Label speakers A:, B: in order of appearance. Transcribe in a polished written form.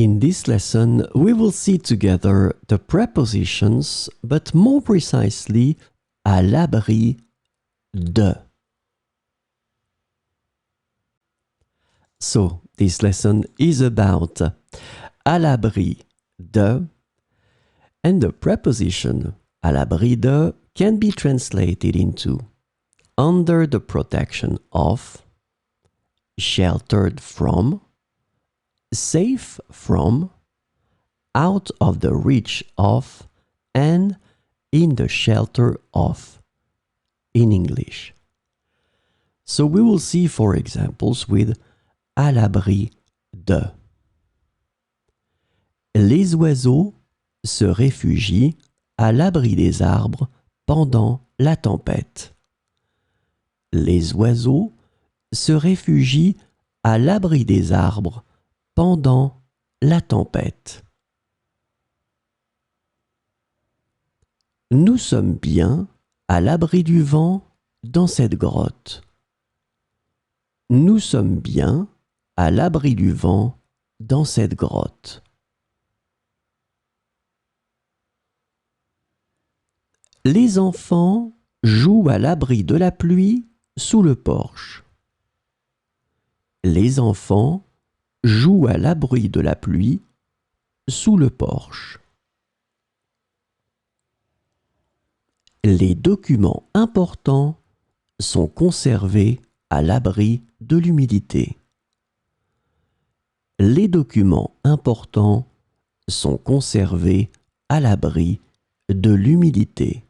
A: In this lesson, we will see together the prepositions, but more precisely, à l'abri de. So, this lesson is about à l'abri de, and the preposition à l'abri de can be translated into under the protection of, sheltered from, safe from, out of the reach of, and in the shelter of, in English. So we will see four examples with à l'abri de. Les oiseaux se réfugient à l'abri des arbres pendant la tempête. Les oiseaux se réfugient à l'abri des arbres pendant la tempête. Nous sommes bien à l'abri du vent dans cette grotte. Nous sommes bien à l'abri du vent dans cette grotte. Les enfants jouent à l'abri de la pluie sous le porche. Les enfants jouent à l'abri de la pluie sous le porche. Les documents importants sont conservés à l'abri de l'humidité. Les documents importants sont conservés à l'abri de l'humidité.